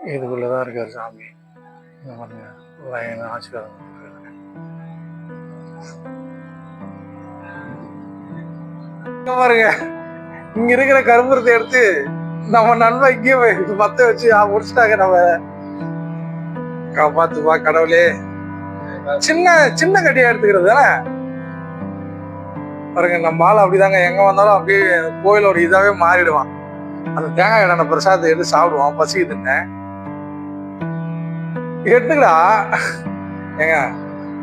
இதுக்குள்ளதான் இருக்காரு சாமி. ஆசீர்வாதம் பாருங்க. இங்க இருக்கிற கரும்புறத்தை எடுத்து நம்ம நண்பன் இங்கே மத்த வச்சு முடிச்சுட்டாங்க. நம்ம காப்பாத்துப்பா கடவுளே. சின்ன சின்ன கட்டியா எடுத்துக்கிறது தானே பாருங்க. நம்ம ஆள் அப்படிதாங்க, எங்க வந்தாலும் அப்படியே கோயிலோட இதாவே மாறிடுவான். அந்த தேங்காய் எண்ணெய் பிரசாதத்தை எடுத்து சாப்பிடுவான். பசிக்குதுன்னு எடுத்துக்கடா ஏங்க,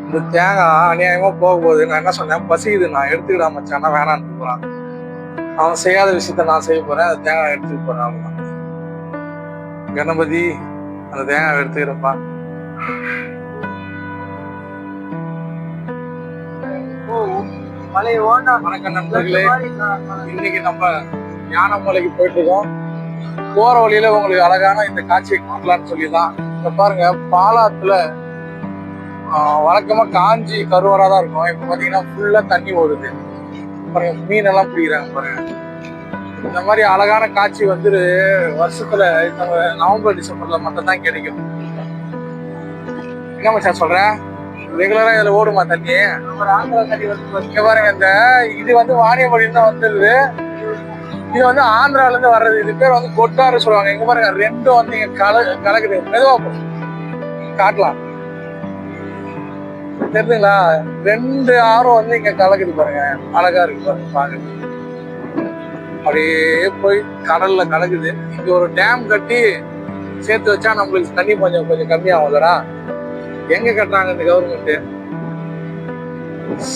இந்த தேங்காய் அநியாயமா போக போகுது. நான் என்ன சொன்னேன், பசிக்குது நான் எடுத்துக்கிடா மச்சானா வேணான்னு போறான். அவன் செய்யாத விஷயத்த நான் செய்ய போறேன். அந்த தேங்காய் எடுத்துக்க போறேன். அவன் கணபதி அந்த தேங்காய் எடுத்துக்கிறப்பா. வணக்கம் நண்பர்களே. இன்னைக்கு நம்ம ஞானமலைக்கு போயிட்டு இருக்கோம். போற வழியில உங்களுக்கு அழகான இந்த காட்சியை காட்டலான்னு சொல்லிதான். இப்ப பாருங்க, பாலாத்துல வழக்கமா காஞ்சி கருவறாதான் இருக்கும். இப்ப பாத்தீங்கன்னா ஃபுல்லா தண்ணி ஓடுது பாருங்க. மீன் எல்லாம் பிடிக்கிறாங்க பாருங்க. இந்த மாதிரி அழகான காட்சி வந்து வருஷத்துல நம்ம நவம்பர் டிசம்பர்ல மட்டும் தான் கிடைக்கும். என்ன மச்சான் சொல்றேன், ரெகுலரா இதுல ஓடுமா தண்ணி? ஆந்திரா தண்ணி வந்து பாருங்க. இந்த இது வந்து வாணியம்பாடியில தான் வந்துருது. இது வந்து ஆந்திரால இருந்து வர்றது. இது பேர் வந்து கொட்டாறு சொல்லுவாங்க. இங்க பாருங்க, ரெண்டும் வந்து இங்க கலக்குது. மெதுவா காட்டலாம் தெரியுதுங்களா? ரெண்டு ஆறும் வந்து இங்க கலக்குது பாருங்க. அழகா இருக்கு பாருங்க பாக்குறது. அப்படியே போய் கடல்ல கலக்குது. இங்க ஒரு டேம் கட்டி சேர்த்து வச்சா நம்மளுக்கு தண்ணி கொஞ்சம் கம்மியாகும்லடா. எங்க கட்டுறாங்க இந்த கவர்மெண்ட்?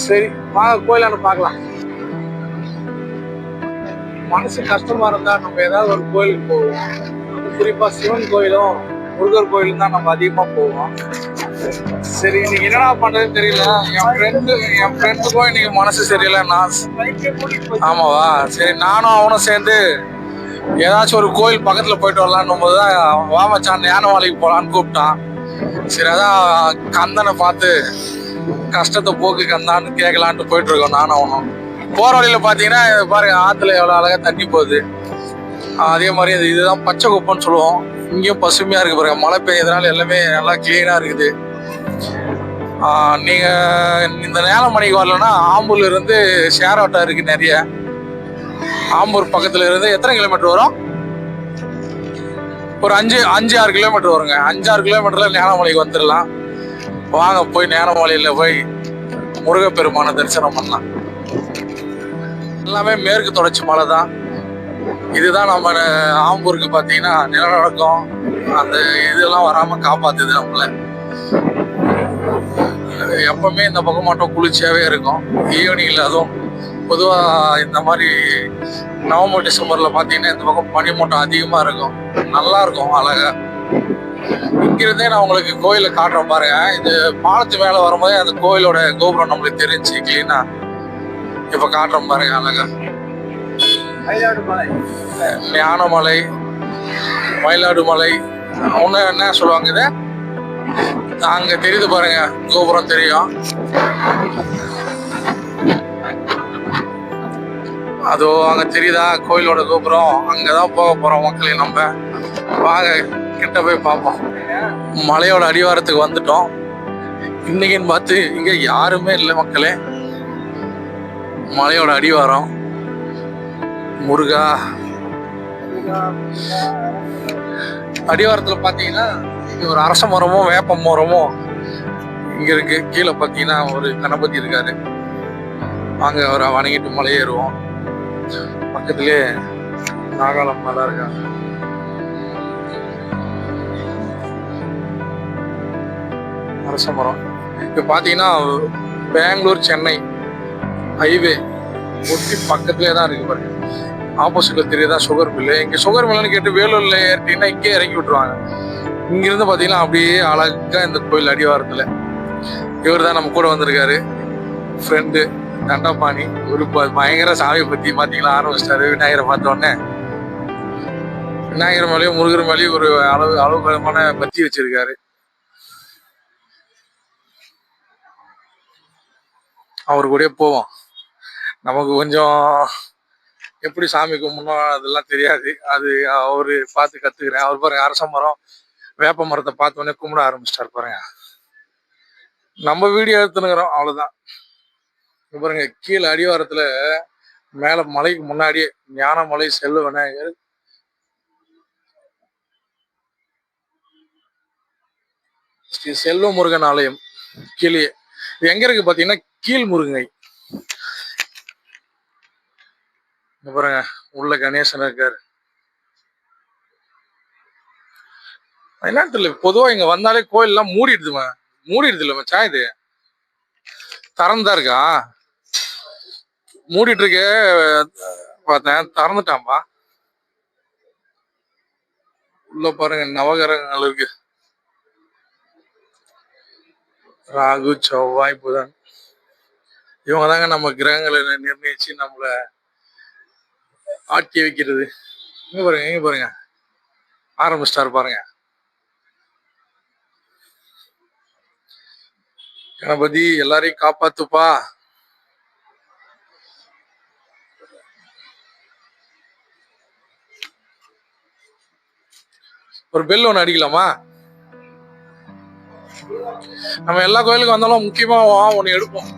சரி வாங்க கோயிலான பாக்கலாம். மனசு கஷ்டமா இருந்தா நம்ம ஏதாவது ஒரு கோயிலுக்கு போவோம். குறிப்பா சிவன் கோயிலும் முருகர் கோயிலும் தான் நம்ம அதிகமா போவோம். சரி இன்னைக்கு என்னடா பண்றதுன்னு தெரியல. என் ஃப்ரெண்டுக்கும் இன்னைக்கு மனசு சரியில்லை. ஆமாவா? சரி நானும் அவனும் சேர்ந்து ஏதாச்சும் ஒரு கோயில் பக்கத்துல போயிட்டு வரலான்னும் போதுதான் வாமச்சான் ஞானமலைக்கு போலான்னு கூப்பிட்டான். சரி அதான் கந்தனை பார்த்து கஷ்டத்தை போக்கு கந்தான்னு கேட்கலான்ட்டு போயிட்டு இருக்கோம் நானும் அவனும். போற வழியில பாத்தீங்கன்னா பாருங்க, ஆத்துல எவ்வளவு அழகா தண்ணி போகுது. அதே மாதிரி இதுதான் பச்சை குப்பைன்னு சொல்லுவோம். இங்கேயும் பசுமையா இருக்கு பாருங்க. மழை பெய்யறதுனால எல்லாமே நல்லா கிளீனா இருக்குது. நீங்க இந்த ஞானமலைக்கு வரலன்னா ஆம்பூர்ல இருந்து ஷேர் ஆட்டோ இருக்கு நிறைய. ஆம்பூர் பக்கத்துல இருந்து எத்தனை கிலோமீட்டர் வரும்? ஒரு 5-6 கிலோமீட்டர் வருங்க. 5-6 கிலோமீட்டர்ல ஞானமலைக்கு வந்துடலாம். வாங்க போய் ஞானமலையில போய் முருகப்பெருமான தரிசனம் பண்ணலாம். எல்லாமே மேற்கு தொடர்ச்சி மலை தான். இதுதான் நம்ம ஆம்பூருக்கு பாத்தீங்கன்னா நிலநடுக்கம் அந்த இதெல்லாம் வராம காப்பாத்துது நம்மள. எப்பவுமே இந்த பக்கம் மட்டும் குளிர்ச்சியாவே இருக்கும். ஈவினிங்ல அதுவும் பொதுவா இந்த மாதிரி நவம்பர் டிசம்பர்ல பாத்தீங்கன்னா இந்த பக்கம் பனிமூட்டம் அதிகமா இருக்கும். நல்லா இருக்கும் அழகா. இங்கிருந்தே நான் உங்களுக்கு கோயிலை காட்டுறேன் பாருங்க. இது பாலத்து மேல வரும்போதே அந்த கோயிலோட கோபுரம் நம்மளுக்கு தெரிஞ்சு கிளீனா. இப்ப காட்டுறோம் பாருங்க அழகா. ஞானமலை, மயிலாடுமலை, ஒண்ணு என்ன சொல்லுவாங்க இத? அங்க தெரியுது பாருங்க, கோபுரம் தெரியும். அதோ அங்க தெரியுதா கோயிலோட கோபுரம்? அங்கதான் போக போறோம் மக்களே. நம்ம வாங்க கிட்ட போய் பார்ப்போம். மலையோட அடிவாரத்துக்கு வந்துட்டோம். இன்னைக்குன்னு பார்த்து இங்க யாருமே இல்லை மக்களே. மலையோட அடிவாரம். முருகா அடிவாரத்துல பாத்தீங்கன்னா இங்க ஒரு அரச மரமும் வேப்ப மரமும் இங்க இருக்கு. கீழே பாத்தீங்கன்னா ஒரு கணபதி இருக்காரு. வாங்க அவரை வணங்கிட்டு மலை ஏறுவோம். பக்கத்திலே நாகாலம்மா தான் இருக்காங்க. அரச மரம். இப்ப பாத்தீங்கன்னா பெங்களூர் சென்னை ஹைவே ஒட்டி பக்கத்துலேயே தான் இருக்கு பாருங்க. ஆப்போசிட்ல தெரியுதா சுகர் மில்லு. இங்க சுகர் மில்லுன்னு கேட்டு வேலூர்ல ஏறிட்டீங்கன்னா இங்கே இறக்கி விட்டுருவாங்க. இங்கிருந்து பாத்தீங்கன்னா அப்படியே அழகா இந்த கோயில் அடிவாரத்துல இவர் தான் நம்ம கூட வந்திருக்காரு. ஃப்ரெண்டு தண்டபாணி. ஒரு பயங்கர சாமி பத்தி பாத்தீங்களா ஆரம்பிச்சிட்டாரு. விநாயகரை பார்த்த உடனே விநாயகர் மேலேயும் முருகர் மேலேயும் ஒரு அளவுகரமான பத்தி வச்சிருக்காரு. அவரு கூட போவோம். நமக்கு கொஞ்சம் எப்படி சாமி கும்பிடணும் அதெல்லாம் தெரியாது. அது அவரு பார்த்து கத்துக்கிறேன். அவர் பாருங்க அரச மரம். வேப்ப மரத்தை பார்த்தோன்னே கும்பிட ஆரம்பிச்சிட்டாரு பாருங்க. நம்ம வீடியோ எடுத்துனுக்குறோம் அவ்வளவுதான். பாருங்க கீழே அடிவாரத்துல மேல மலைக்கு முன்னாடியே ஞானமலை செல்வ விநாயகர், ஸ்ரீ செல்வ முருகன் ஆலயம் கீழே. இது எங்க இருக்கு பாத்தீங்கன்னா கீழ் முருங்கை. பாருங்க உள்ள கணேசன் இருக்காரு. என்ன தெரியல, பொதுவா இங்க வந்தாலே கோயில் எல்லாம் மூடிடுது இல்ல மச்சான். இது திறந்துதான் இருக்கா? மூடிட்டு இருக்க பார்த்தேன், திறந்துட்டான்பா. உள்ள பாருங்க நவகிரகங்கள் இருக்கு. ராகு, செவ்வாய், புதன், இவங்க தாங்க நம்ம கிரகங்களை நிர்ணயிச்சு நம்மள ஆட்டி வைக்கிறது. இங்க பாருங்க ஆரம்பிச்சிட்டாரு பாருங்க. கணபதி எல்லாரையும் காப்பாத்துப்பா. ஒரு பெல் ஒண்ணு அடிக்கலாமா? நம்ம எல்லா கோயிலுக்கும் வந்தாலும் முக்கியமா ஒண்ணு எடுப்போம்.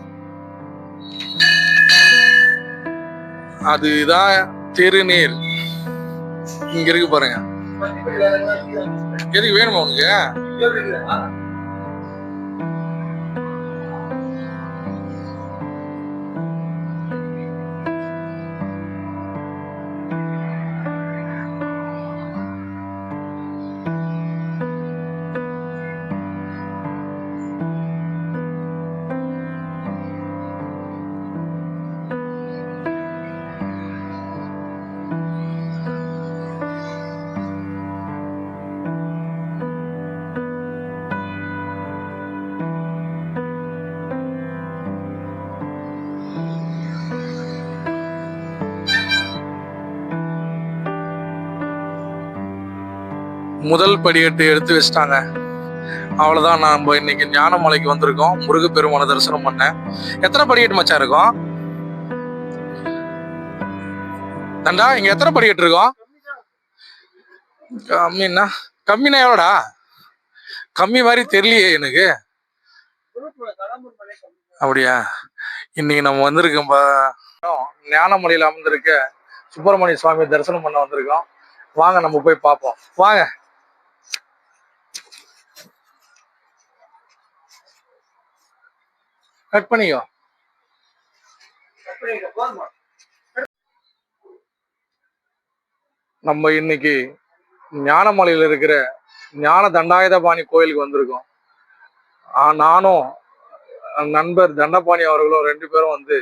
அதுதான் திருநீர். இங்க இருக்கு பாருங்க. எதுக்கு வேணுமா உனக்கு? முதல் படிக்கட்டு எடுத்து வச்சிட்டாங்க. அவ்வளவுதான். நம்ம இன்னைக்கு ஞானமலைக்கு வந்திருக்கோம் முருகப்பெருமான தரிசனம் பண்ண. எத்தனை படிக்கட்டு மச்சா இருக்கும் தண்டா? இங்க எத்தனை படிக்கட்டு இருக்கும்? கம்மின்னா கம்மினா எவ்வளோடா? கம்மி மாதிரி தெரியலையே எனக்கு. அப்படியா? இன்னைக்கு நம்ம வந்திருக்கோம் ஞானமலையில அமர்ந்திருக்க சுப்பிரமணிய சுவாமி தரிசனம் பண்ண வந்திருக்கோம். வாங்க நம்ம போய் பார்ப்போம். வாங்க. கட் பண்ணிக்கோ. நம்ம இன்னைக்கு ஞானமலையில இருக்கிற ஞான தண்டாயுதபாணி கோயிலுக்கு வந்திருக்கோம். நானும் நண்பர் தண்டபாணி அவர்களும் 2 பேரும் வந்து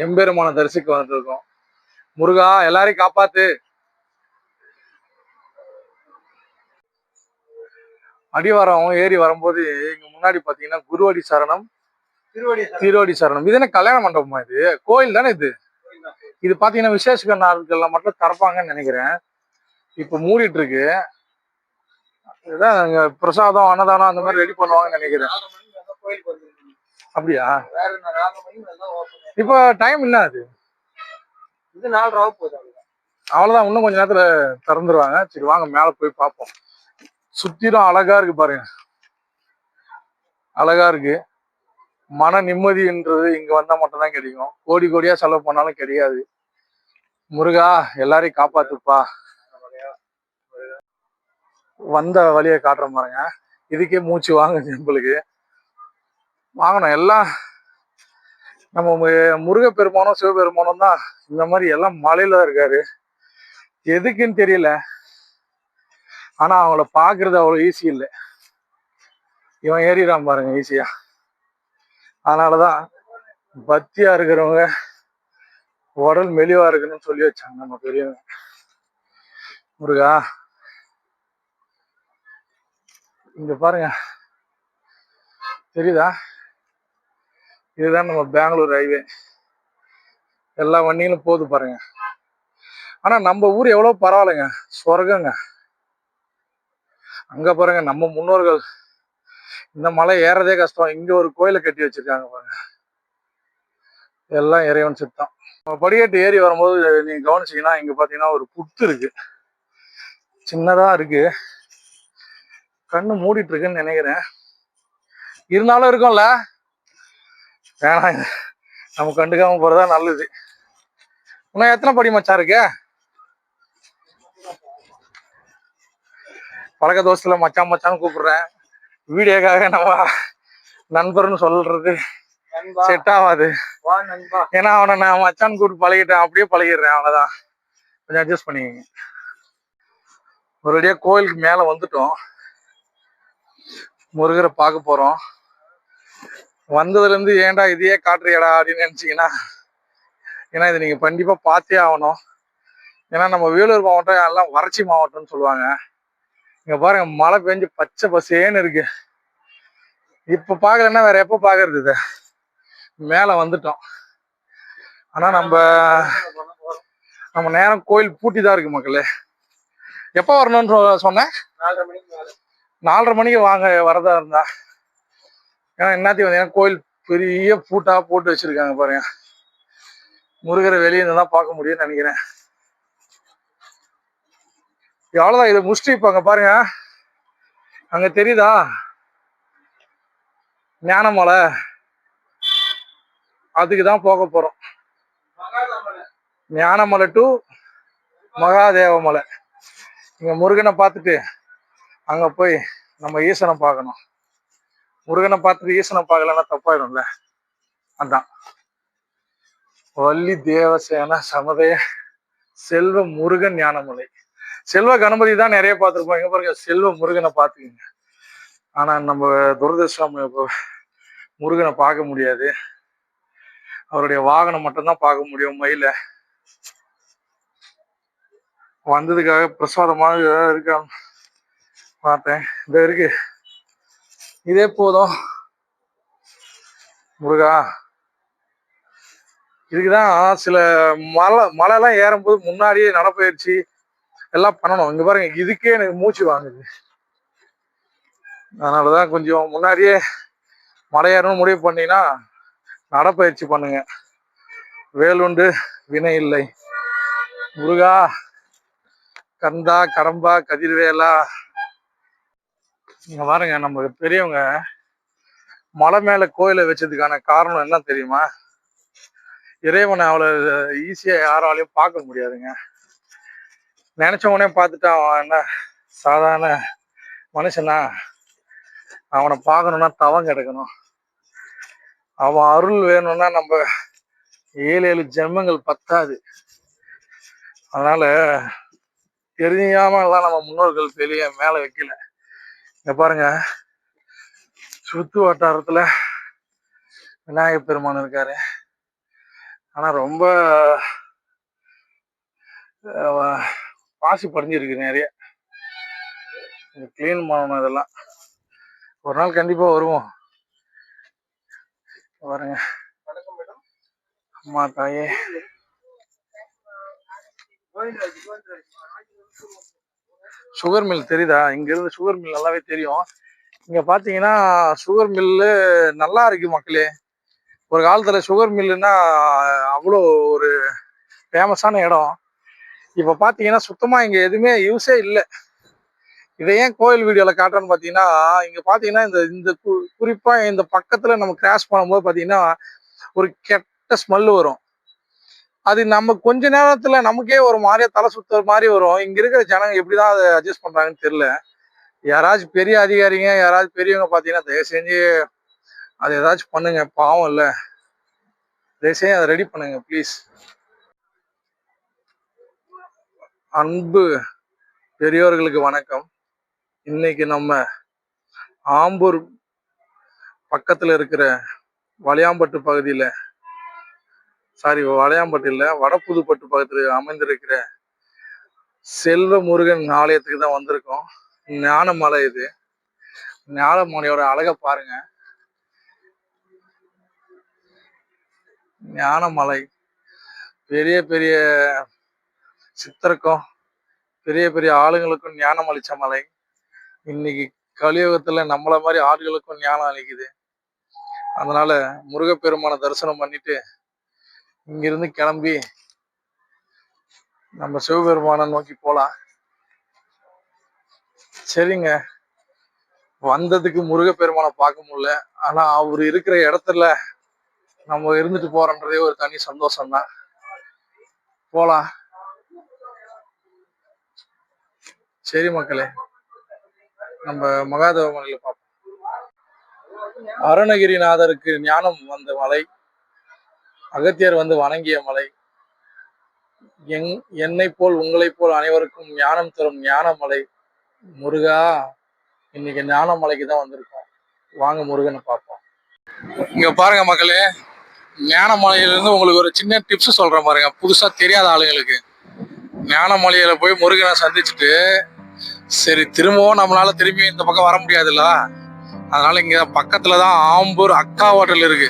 எம்பெருமான தரிசிக்க வந்திருக்கோம். முருகா எல்லாரையும் காப்பாத்து. அடிவாரம் ஏறி வரும்போது இங்க முன்னாடி பாத்தீங்கன்னா குருவடி சரணம், திருவடி சரணம். இது என்ன கல்யாண மண்டபமா? இது கோயில் தானே இது. இது பாத்தீங்கன்னா விசேஷ நாட்கள்ல மட்டும் திறப்பாங்கன்னு நினைக்கிறேன். இப்ப மூடிட்டு இருக்கு. இதுதான் பிரசாதம் அன்னதானம் அந்த மாதிரி ரெடி பண்ணுவாங்கன்னு நினைக்கிறேன். அப்படியா? இப்ப டைம் என்ன அது? இது 4:30 போகுது. அவ்வளவுதான். இன்னும் கொஞ்ச நேரத்துல திறந்துருவாங்க. சரி வாங்க மேல போய் பார்ப்போம். சுத்திரும் அழகா இருக்கு பாருங்க. அழகா இருக்கு. மன நிம்மதின்றது இங்க வந்தா மட்டும் தான் கிடைக்கும். கோடி கோடியா செலவு பண்ணாலும் கிடையாது. முருகா எல்லாரையும் காப்பாத்துப்பா. வந்த வழியை காட்டுற பாருங்க. இதுக்கே மூச்சு வாங்க நம்மளுக்கு. வாங்கணும் எல்லாம். நம்ம முருகப்பெருமானும் சிவபெருமானும் தான் இந்த மாதிரி எல்லாம் மலையில தான் இருக்காரு. எதுக்குன்னு தெரியல. ஆனா அவங்கள பாக்குறது அவ்வளவு ஈஸி இல்லை. இவன் ஏறிடான் பாருங்க ஈஸியா. அதனாலதான் பக்தியா இருக்கிறவங்க உடல் மெலிவா இருக்கணும்னு சொல்லி வச்சாங்க நம்ம பெரியவங்க. முருகா இங்க பாருங்க, தெரியுதா? இதுதான் நம்ம பெங்களூர் ஹைவே. எல்லா வண்டிகளும் போகுது பாருங்க. ஆனா நம்ம ஊர் எவ்வளவு பரவாயில்லைங்க, சொர்க்கங்க. அங்க பாருங்க நம்ம முன்னோர்கள் இந்த மலை ஏறதே கஷ்டம், இங்க ஒரு கோயிலை கட்டி வச்சிருக்காங்க பாருங்க. எல்லாம் இறைவன் சித்தம். படிக்கட்டு ஏறி வரும்போது நீங்க கவனிச்சீங்கன்னா இங்க பாத்தீங்கன்னா ஒரு புத்து இருக்கு, சின்னதா இருக்கு. கண்ணு மூடிட்டு இருக்குன்னு நினைக்கிறேன். இருந்தாலும் இருக்கும்ல, வேணாம், நம்ம கண்டுக்காம போறதா நல்லது. இன்னும் எத்தனை படி மச்சான் இருக்கு? பழக்க தோசையில மச்சான் மச்சான்னு கூப்பிடுறேன். வீடியோக்காக நம்ம நண்பர்னு சொல்றது செட் ஆகாது. ஏன்னா அவனை நான் மச்சான் கூப்பிட்டு பழகிட்டேன், அப்படியே பழகிடுறேன், அவ்வளவுதான். கொஞ்சம் அட்ஜஸ்ட் பண்ணிக்கங்க. ஒரேடியா கோயிலுக்கு மேல வந்துட்டோம். முருகரை பார்க்க போறோம். வந்ததுல இருந்து ஏன்டா இதையே காட்டுறியடா அப்படின்னு நினைச்சீங்கன்னா, ஏன்னா இதை நீங்க கண்டிப்பா பார்த்தே ஆகணும். ஏன்னா நம்ம வேலூர் மாவட்டம் எல்லாம் வறட்சி மாவட்டம்னு சொல்லுவாங்க. இங்க பாருங்க, மழை பெஞ்சு பச்சை பசேன்னு இருக்கு. இப்ப பாக்கலன்னா வேற எப்ப பாக்குறது? இத மேல வந்துட்டோம். ஆனா நம்ம நேரம் கோயில் பூட்டிதான் இருக்கு மக்களே. எப்ப வரணும்னு சொன்னேன்? 4:30 மணிக்கு வாங்க வரதா இருந்தா. ஏன்னா என்னத்தையும் வந்து கோயில் பெரிய பூட்டா போட்டு வச்சிருக்காங்க பாருங்க. முருகரை வெளியே இருந்துதான் பார்க்க முடியும்னு நினைக்கிறேன். எவ்வளவுதான் இதை முடிச்சுட்டு இப்ப அங்க பாருங்க, அங்க தெரியுதா ஞானமலை, அதுக்குதான் போக போறோம். ஞானமலை டு மகாதேவமலை. இங்க முருகனை பார்த்துட்டு அங்க போய் நம்ம ஈசனை பார்க்கணும். முருகனை பார்த்துட்டு ஈசனை பார்க்கலன்னா தப்பாயிடும்ல. அதான் வள்ளி தேவசேன சமதய செல்வ முருகன் ஞானமலை. செல்வ கணபதி தான் நிறைய பார்த்துருப்போம். இங்க பாருங்க, செல்வ முருகனை பார்த்துக்கங்க. ஆனா நம்ம துரதிருஷ்டம் முருகனை பார்க்க முடியாது. அவருடைய வாகனம் மட்டும்தான் பார்க்க முடியும், மயில. வந்ததுக்காக பிரசாதமாக ஏதாவது இருக்கா பார்த்தேன். இந்த இருக்கு, இதே போதும். முருகா, இதுக்குதான் சில மலைலாம் ஏறும்போது முன்னாடியே நடப்பயிற்சி எல்லாம் பண்ணணும். இங்க பாருங்க, இதுக்கே எனக்கு மூச்சு வாங்குது. அதனாலதான் கொஞ்சம் முன்னாடியே மலை ஏறணும் முடிவு பண்ணீங்கன்னா நடப்பயிற்சி பண்ணுங்க. வேலுண்டு வினை இல்லை. முருகா, கந்தா, கடம்பா, கதிர்வேலா. நீங்க பாருங்க, நம்ம பெரியவங்க மலை மேல கோயிலை வச்சதுக்கான காரணம் என்ன தெரியுமா? இறைவனை அவ்வளவு ஈஸியா யாராலையும் பார்க்க முடியாதுங்க. நினைச்ச உடனே பார்த்துட்டு அவன் என்ன சாதாரண மனுஷனா? அவனை பார்க்கணும்னா தவம் கிடக்கணும். அவன் அருள் வேணும்னா நம்ம 7 ஜென்மங்கள் பத்தாது. அதனால தெரியாம எல்லாம் நம்ம முன்னோர்கள் வெளியே மேல வைக்கல. இங்க பாருங்க, சுத்து வட்டாரத்துல விநாயகர் பெருமான் இருக்காரு. ஆனா ரொம்ப பாசி படிஞ்சிருக்கு நிறைய. கிளீன் பண்ணணும் இதெல்லாம். ஒரு நாள் கண்டிப்பா வருவோம். பாருங்க, அம்மா தாயே. சுகர் மில் தெரியுதா? இங்க இருந்து சுகர் மில் நல்லாவே தெரியும். இங்க பாத்தீங்கன்னா சுகர் மில்லு நல்லா இருக்கு மக்களே. ஒரு காலத்துல சுகர் மில்லுன்னா அவ்வளோ ஒரு ஃபேமஸான இடம். இப்ப பாத்தீங்கன்னா சுத்தமா இங்க எதுவுமே யூஸே இல்லை. இதை ஏன் கோயில் வீடியோல காட்டுறேன்னு பாத்தீங்கன்னா, இங்க பாத்தீங்கன்னா இந்த குறிப்பா இந்த பக்கத்துல நம்ம கிராஸ் பண்ணும்போது பாத்தீங்கன்னா ஒரு கெட்ட ஸ்மெல் வரும். அது நம்ம கொஞ்ச நேரத்துல நமக்கே ஒரு மாதிரியா தலை சுத்துற மாதிரி வரும். இங்க இருக்கிற ஜனங்க எப்படிதான் அதை அட்ஜஸ்ட் பண்றாங்கன்னு தெரியல. யாராச்சும் பெரிய அதிகாரிங்க, யாராச்சும் பெரியவங்க பாத்தீங்கன்னா தயவு செஞ்சு அது ஏதாச்சும் பண்ணுங்க, பாவம் இல்ல. தயவு செஞ்சு அதை ரெடி பண்ணுங்க ப்ளீஸ். அன்பு பெரியோர்களுக்கு வணக்கம். இன்னைக்கு நம்ம ஆம்பூர் பக்கத்துல இருக்கிற வளையாம்பட்டு பகுதியில, வளையாம்பட்டு இல்ல, வடப்புதுப்பட்டு பக்கத்துல அமைந்திருக்கிற செல்வ முருகன் ஆலயத்துக்கு தான் வந்திருக்கோம். ஞானமலை இது. ஞானமலையோட அழகை பாருங்க. ஞானமலை பெரிய பெரிய சித்தருக்கும் பெரிய பெரிய ஆளுங்களுக்கும் ஞானம் அளிச்ச மலை. இன்னைக்கு கலியுகத்துல நம்மள மாதிரி ஆளுகளுக்கும் ஞானம் அளிக்குது. அதனால முருகப்பெருமான தரிசனம் பண்ணிட்டு இங்கிருந்து கிளம்பி நம்ம சிவபெருமானை நோக்கி போலாம். சரிங்க, வந்ததுக்கு முருகப்பெருமானை பார்க்க முடியல. ஆனா அவர் இருக்கிற இடத்துல நம்ம இருந்துட்டு போறோன்றதே ஒரு தனி சந்தோஷம் தான். போலாம். சரி மக்களே, நம்ம மகாதேவ மலையில பார்ப்போம். அருணகிரிநாதருக்கு ஞானம் வந்த மலை, அகத்தியர் வந்து வணங்கிய மலை, என்னை போல் உங்களை போல் அனைவருக்கும் ஞானம் தரும் ஞானமலை. முருகா, இன்னைக்கு ஞானமலைக்கு தான் வந்திருக்கோம். வாங்க முருகனை பார்ப்போம். இங்க பாருங்க மக்களே, ஞானமலையிலிருந்து உங்களுக்கு ஒரு சின்ன டிப்ஸ் சொல்றேன் பாருங்க, புதுசா தெரியாத ஆளுங்களுக்கு. ஞானமலையில போய் முருகனை சந்திச்சுட்டு சரி திரும்பவும் நம்மளால திரும்பி இந்த பக்கம் வர முடியாதுல்ல, அதனால இங்க பக்கத்துலதான் ஆம்பூர் அக்கா ஹோட்டல் இருக்கு.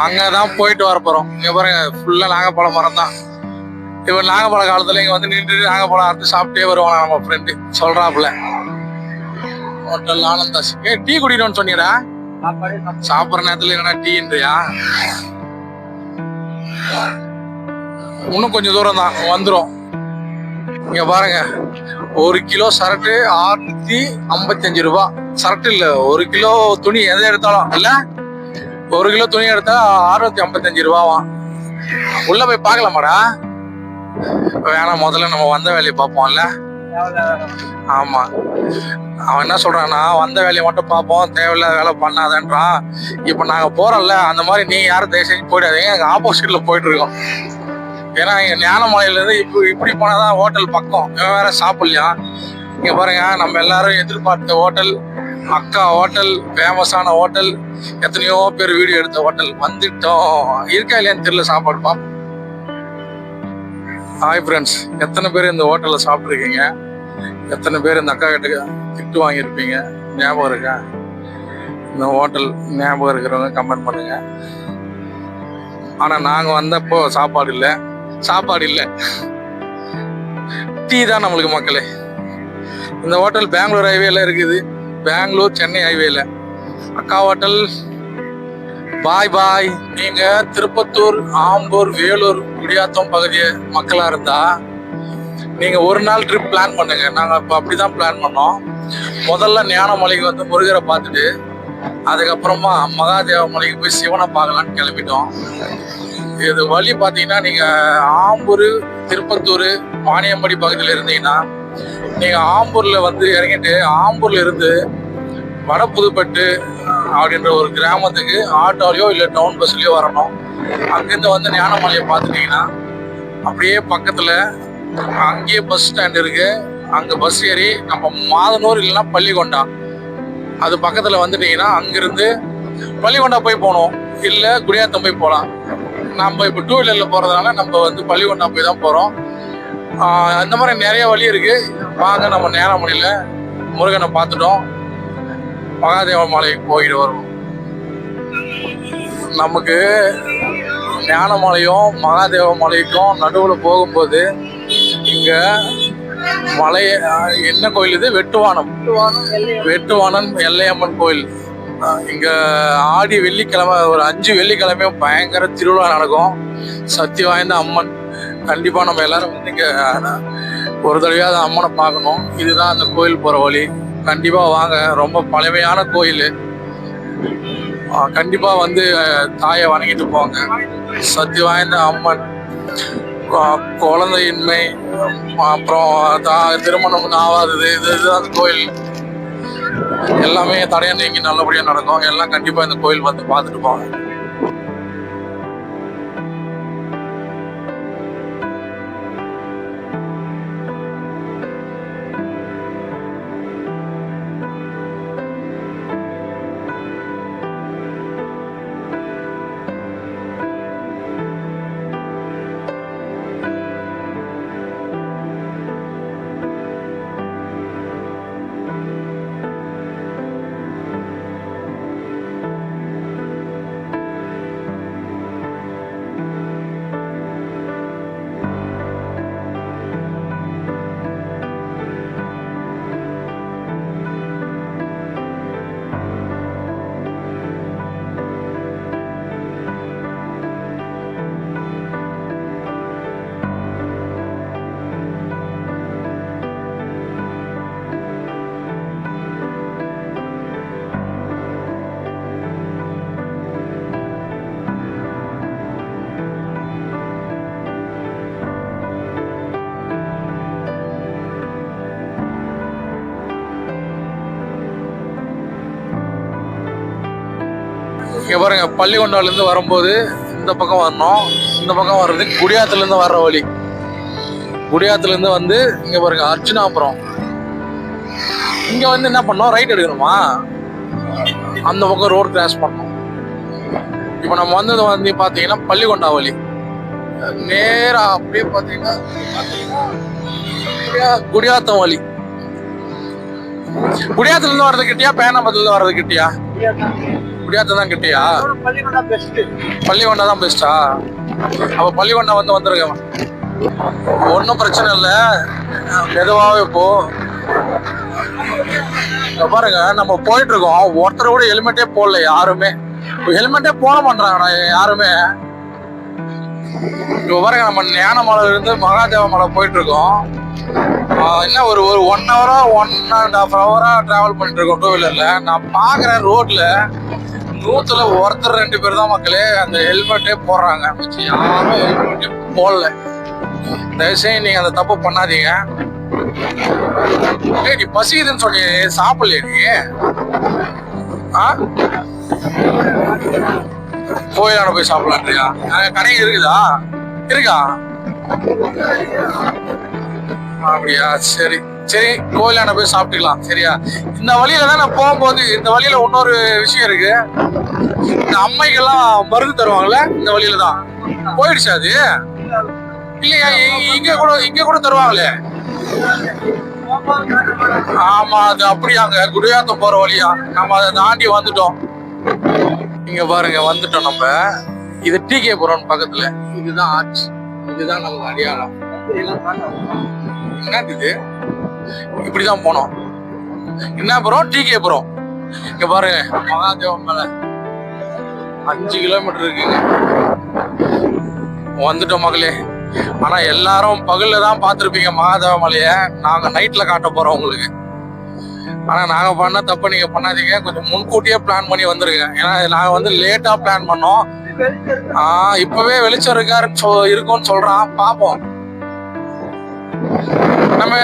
அங்கதான் போயிட்டு வர போறோம். இங்க பாருங்க, ஃபுல்லா நாகப்பழ மரம் தான். இவன் நாகப்பழ காலத்துல இங்க வந்து நின்று நாகப்பழம் அறுத்து சாப்பிட்டே வருவான் நம்ம ஃப்ரெண்டு சொல்றாப்புல. ஹோட்டல் ஆனந்தாஸ். டீ குடிக்கணும்னு சொன்னீடா? சாப்பிட்ற நேரத்துல என்னன்னா டீன்றியா? இன்னும் கொஞ்சம் தூரம் தான் வந்துடும். இங்க பாருங்க, 1 கிலோ சரட்டு 655 ரூபாய். சரட்டு இல்ல, 1 கிலோ துணி எதை எடுத்தாலும் இல்ல, 1 கிலோ துணி எடுத்தா 655 ரூபாவாம். உள்ள போய் பார்க்கலாமாடா? வேணாம், முதல்ல நம்ம வந்த வேலையை பார்ப்போம்ல. ஆமா, அவன் என்ன சொல்றான்னா, வந்த வேலையை மட்டும் பார்ப்போம், தேவையில்லாத வேலை பண்ணாதன்றான். இப்ப நாங்க போறோம்ல, அந்த மாதிரி நீங்க யாரும் தயவு செஞ்சு போயிடாதீங்க. எங்க ஆப்போசிட்ல போயிட்டு இருக்கோம். ஏன்னா இங்க ஞானமலையில இருந்து இப்படி போனாதான் ஹோட்டல் பக்கம், வேற சாப்பிடலையா. இங்க பாருங்க, நம்ம எல்லாரும் எதிர்பார்த்த ஹோட்டல் அக்கா ஹோட்டல், ஃபேமஸான ஹோட்டல், எத்தனையோ பேர் வீடியோ எடுத்த ஹோட்டல். வந்துட்டோம். இருக்கா இல்லையான்னு தெரியல, சாப்பாடு பார்ப்போம். ஹாய் ஃப்ரெண்ட்ஸ், எத்தனை பேர் இந்த ஹோட்டல்ல சாப்பிட்ருக்கீங்க? எத்தனை பேர் இந்த அக்கா கிட்ட திட்டு வாங்கியிருப்பீங்க? ஞாபகம் இருக்கா? இந்த ஹோட்டல் ஞாபகம் இருக்கிறவங்க கமெண்ட் பண்ணுங்க. ஆனா நாங்க வந்தப்போ சாப்பாடு இல்லை, டீ தான் நம்மளுக்கு மக்களே. இந்த ஹோட்டல் பெங்களூர் ஹைவேல இருக்குது, பெங்களூர் சென்னை ஹைவேல. அக்கா ஹோட்டல் பாய் பாய். நீங்க திருப்பத்தூர், ஆம்பூர், வேலூர், குடியாத்தம் பகுதி மக்களா இருந்தா நீங்க ஒரு நாள் ட்ரிப் பிளான் பண்ணுங்க. நாங்க இப்ப அப்படிதான் பிளான் பண்ணோம். முதல்ல ஞானமலைக்கு வந்து முருகரை பார்த்துட்டு அதுக்கப்புறமா மகாதேவ மலைக்கு போய் சிவனை பார்க்கலான்னு கிளம்பிட்டோம். இது வழி பார்த்தீங்கன்னா, நீங்க ஆம்பூர், திருப்பத்தூர், வாணியம்பாடி பகுதியில் இருந்தீங்கன்னா நீங்க ஆம்பூர்ல வந்து இறங்கிட்டு ஆம்பூர்ல இருந்து வடபுதுப்பட்டு அப்படின்ற ஒரு கிராமத்துக்கு ஆட்டோலையோ இல்லை டவுன் பஸ்லயோ வரணும். அங்கிருந்து வந்து ஞானமலையை பார்த்துட்டீங்கன்னா அப்படியே பக்கத்துல அங்கேயே பஸ் ஸ்டாண்ட் இருக்கு. அங்க பஸ் ஏறி நம்ம மாதனூர் இல்லைன்னா பள்ளிகொண்டா, அது பக்கத்துல வந்துட்டீங்கன்னா அங்கிருந்து பள்ளிகொண்டா போய் போகணும், இல்லை குடியாத்தம் போய் போகலாம். நம்ம இப்போ 2 வீலர்ல போறதுனால நம்ம வந்து பள்ளிகொண்டா போய் தான் போறோம். இந்த மாதிரி நிறைய வழி இருக்கு. வாங்க, நம்ம ஞானமலையில முருகனை பார்த்துட்டோம், மகாதேவ மலைக்கு போயிட்டு வருவோம். நமக்கு ஞானமலையும் மகாதேவ மலைக்கும் நடுவில் போகும்போது இங்க மலை என்ன கோயில் இது? வெட்டுவானம் எல்லையம்மன் கோயில். இங்க ஆடி வெள்ளிக்கிழமை ஒரு 5 வெள்ளிக்கிழமையும் பயங்கர திருவிழா நடக்கும். சக்தி வாய்ந்த அம்மன். கண்டிப்பா நம்ம எல்லாரும் வந்து இங்க ஒரு தடவையாவது அம்மனை பார்க்கணும். இதுதான் அந்த கோயில் போற வழி. கண்டிப்பா வாங்க, ரொம்ப பழமையான கோயில். கண்டிப்பா வந்து தாயை வணங்கிட்டு போங்க. சக்தி வாய்ந்த அம்மன், குழந்தையின்மை, அப்புறம் திருமணம் ஆகாதது, இதுதான் அந்த கோயில். எல்லாமே தடையா நீங்கி நல்லபடியா நடக்கும். எல்லாம் கண்டிப்பா இந்த கோயில் வந்து பார்த்துட்டு போங்க. இங்க பாருங்க, பள்ளிகொண்டால இருந்து வரும்போது இந்த பக்கம் வரணும். இந்த பக்கம் வர்றது குடியாத்துல இருந்து வர்ற வழி. குடியாத்துல இருந்து வந்து இங்க பாருங்க அர்ஜுனாபுரம். இங்க வந்து என்ன பண்ணோம், ரைட் எடுக்கணுமா, அந்த பக்கம் ரோடு கிராஸ் பண்ணோம். இப்ப நம்ம வந்தது வந்து பாத்தீங்கன்னா பள்ளிகொண்டா வழி. நேரா அப்படியே பாத்தீங்கன்னா குடியாத்தம் வழி. குடியாத்துல இருந்து வர்றது கிட்டியா, பேனாம்பத்துல இருந்து வர்றது கிட்டியா? குடியாத்தம் தான் கிட்டியா? பள்ளிகொண்டா தான் பெஸ்டா? அப்ப பள்ளிகொண்டா வந்து வந்துருங்க, ஒன்னும் பிரச்சனை இல்ல, மெதுவாவே போ. பாருங்க, நம்ம போயிட்டு இருக்கோம், ஒருத்தர் கூட ஹெல்மெட்டே போடல யாருமே. ஹெல்மெட்டே போட மாட்டாங்க யாருமே. இப்ப பாருங்க, நம்ம ஞானமலை இருந்து மகாதேவ மலை போயிட்டு இருக்கோம். என்ன ஒரு 1 ஹவரா 1.5 ஹவரா டிராவல் பண்ணிட்டு இருக்கோம் டூ வீலர்ல. நான் பாக்குறேன் ரோட்ல 100ல ஒருத்தர் 2 பேர் தான் மக்களே அந்த ஹெல்மெட்டே போடுறாங்க. யாரும் ஹெல்மெட்டே போடல. தயவுசெய்து நீங்க அந்த தப்பு பண்ணாதீங்க. நீ பசிக்குதுன்னு சொல்லி சாப்பிடலையே நீ? கோயிலான போய் சாப்பிடலான்றியா? கடை இருக்குதா? இருக்கா? அப்படியா? சரி சரி, கோயிலான போய் சாப்பிட்டுக்கலாம். சரியா? இந்த வழியில தான் நான் போகும்போது, இந்த வழியில இன்னொரு விஷயம் இருக்கு. இந்த அம்மைக்கெல்லாம் மருந்து தருவாங்கல்ல, இந்த வழியில தான் போயிடுச்சு அது இல்லையா? இங்க கூட தருவாங்களே. ஆமா, அது அப்படியாங்க, குடியாத்தம் போற வழியா. நம்ம அதை தாண்டி வந்துட்டோம். இங்க பாருங்க, வந்துட்டோம் நம்ம. இது டிகேபுரம் பக்கத்துல. இதுதான் ஆர்ச், இதுதான் நம்ம அடையாளம். என்ன இது? இப்படிதான் போனோம். என்ன புறம்? டிகேபுரம். இங்க பாருங்க, மகாதேவம் மேல 5 கிலோமீட்டர் இருக்குங்க. வந்துட்டோம் மகளே. ஆனா எல்லாரும் பகல்ல தான் பார்த்திருப்பீங்க மகாதேவ மலைய. நாங்க நைட்ல காட்ட போறோம் உங்களுக்கு. ஆனா நாங்க பண்ண தப்ப நீங்க பண்ணாதீங்க, கொஞ்சம் முன்கூட்டியே பிளான் பண்ணி வந்துருங்க. ஏன்னா நாங்க வந்து லேட்டா பிளான் பண்ணோம். இப்பவே வெளிச்சம் இருக்கும்னு சொல்றான், பாப்போம். நம்ம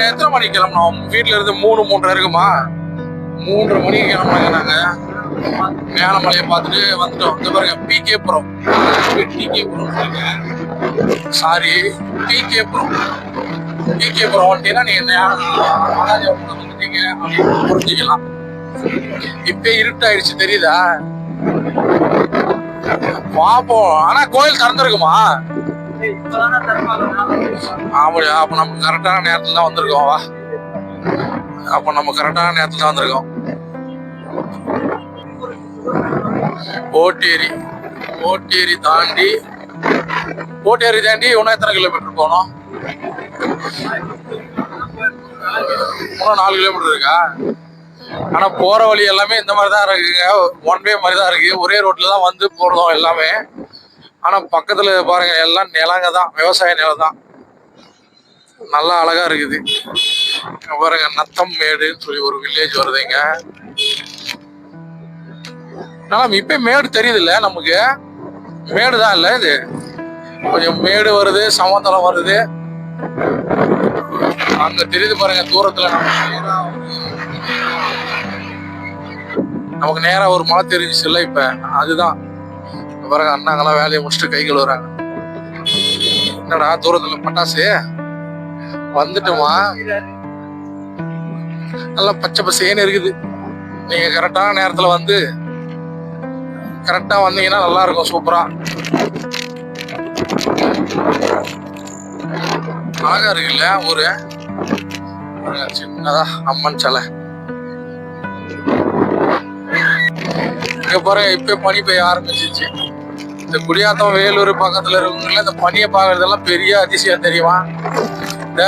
எத்தனை மணிக்கு கிளம்பணும்? வீட்டுல இருந்து 3:30 இருக்குமா? 3:30 மணிக்கு கிளம்புனாங்க. நாங்க ஞானமலையை பார்த்துட்டு வந்துட்டோம். இந்த பாருங்க, பிகேபுரம். சாரி, பிகேபுரம். பிகேபுரம் வந்துட்டீங்கன்னா நீங்க வந்துட்டீங்க அப்படின்னு புரிஞ்சுக்கலாம். இப்ப இருட்டாயிடுச்சு, தெரியுதா? பாப்போம். ஆனா கோயில் திறந்திருக்குமா? ஆமாடியா, அப்ப நம்ம கரெக்டான நேரத்துல தான் வந்திருக்கோம். வா, அப்ப நம்ம கரெக்டான நேரத்துல தான் வந்திருக்கோம். ஓட்டேரி தாண்டி இன்னும் எத்தனை கிலோமீட்டர் போனோம்? இன்னும் 4 கிலோமீட்டர் இருக்கா? ஆனா போற வழி எல்லாமே இந்த மாதிரிதான் இருக்குங்க, 1 வே மாதிரி தான் இருக்கு. ஒரே ரோட்ல தான் வந்து போறோம் எல்லாமே. ஆனா பக்கத்துல பாருங்க, எல்லாம் நிலங்க தான், விவசாய நிலம் தான். நல்லா அழகா இருக்குது. பாருங்க, நத்தம் மேடுன்னு சொல்லி ஒரு வில்லேஜ் வருதுங்க. இப்ப மேடு தெரியுது இல்ல நமக்கு? மேடுதான் இல்ல இது, கொஞ்சம் மேடு வருது, சமதளம் வருது. அங்க தெரியுது பாருங்க தூரத்துல. நமக்கு நேரா ஒரு மலை தெரிஞ்சிச்சு இல்ல இப்ப, அதுதான். பாருங்க, அண்ணாங்கெல்லாம் வேலையை முடிச்சுட்டு கை கழுவுறாங்க. என்னடா தூரத்துல பட்டாசு? வந்துட்டோமா? நல்லா பச்சை பசேன்னு இருக்குது. நீங்க கரெக்டான நேரத்துல வந்து கரெக்டா வந்தீங்கன்னா நல்லா இருக்கும், சூப்பரா அழகா இருக்குல்ல ஊரு. சின்னதா அம்மன் சிலை. இங்க பாருங்க, இப்ப பனி பெய்ய ஆரம்பிச்சிச்சு. இந்த குடியாத்தம் வேலூர் பக்கத்துல இருக்கவங்கள இந்த பனியை பாக்குறதெல்லாம் பெரிய அதிசயம், தெரியுமா? இந்த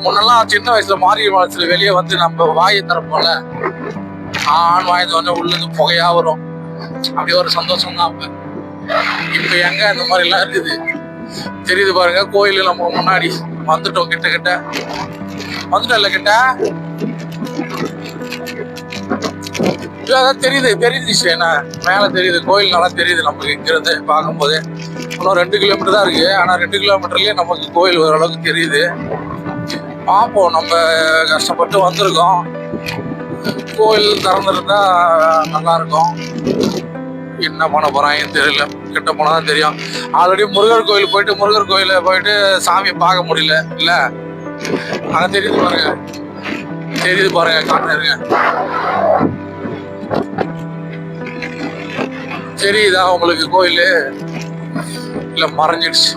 முன்னெல்லாம் சின்ன வயசுல மார்கழி மாசத்துல வெளியே வந்து நம்ம வாயை திறப்போம்ல, ஆண் வாயை திறந்து உள்ள இருந்து புகையா வரும். அப்படியே ஒரு சந்தோஷம் தான். இப்ப எங்க இந்த மாதிரி எல்லாம் இருக்குது? தெரியுது பாருங்க, கோயில் நம்ம முன்னாடி வந்துட்டோம். கிட்ட வந்துட்டோம் இல்ல? கிட்ட தெரியுது என்ன மேல தெரியுது, கோயில் நல்லா தெரியுது நமக்கு இங்க இருந்து பார்க்கும் போது. இன்னும் 2 கிலோமீட்டர் தான் இருக்கு. ஆனா 2 கிலோமீட்டர்லயே நமக்கு கோயில் ஓரளவுக்கு தெரியுது. பார்ப்போம், நம்ம கஷ்டப்பட்டு வந்திருக்கோம். கோயில் திறந்துருந்தா நல்லா இருக்கும். என்ன பண்ண போறாங்கன்னு தெரியல. கிட்ட போனாதான் தெரியும். ஆல்ரெடி முருகர் கோயில் போயிட்டு சாமியை பார்க்க முடியல இல்ல. அங்க தெரியுது பாருங்க காட்டுறேங்க. தெரியுதா உங்களுக்கு கோயில்? இல்ல மறைஞ்சிடுச்சு.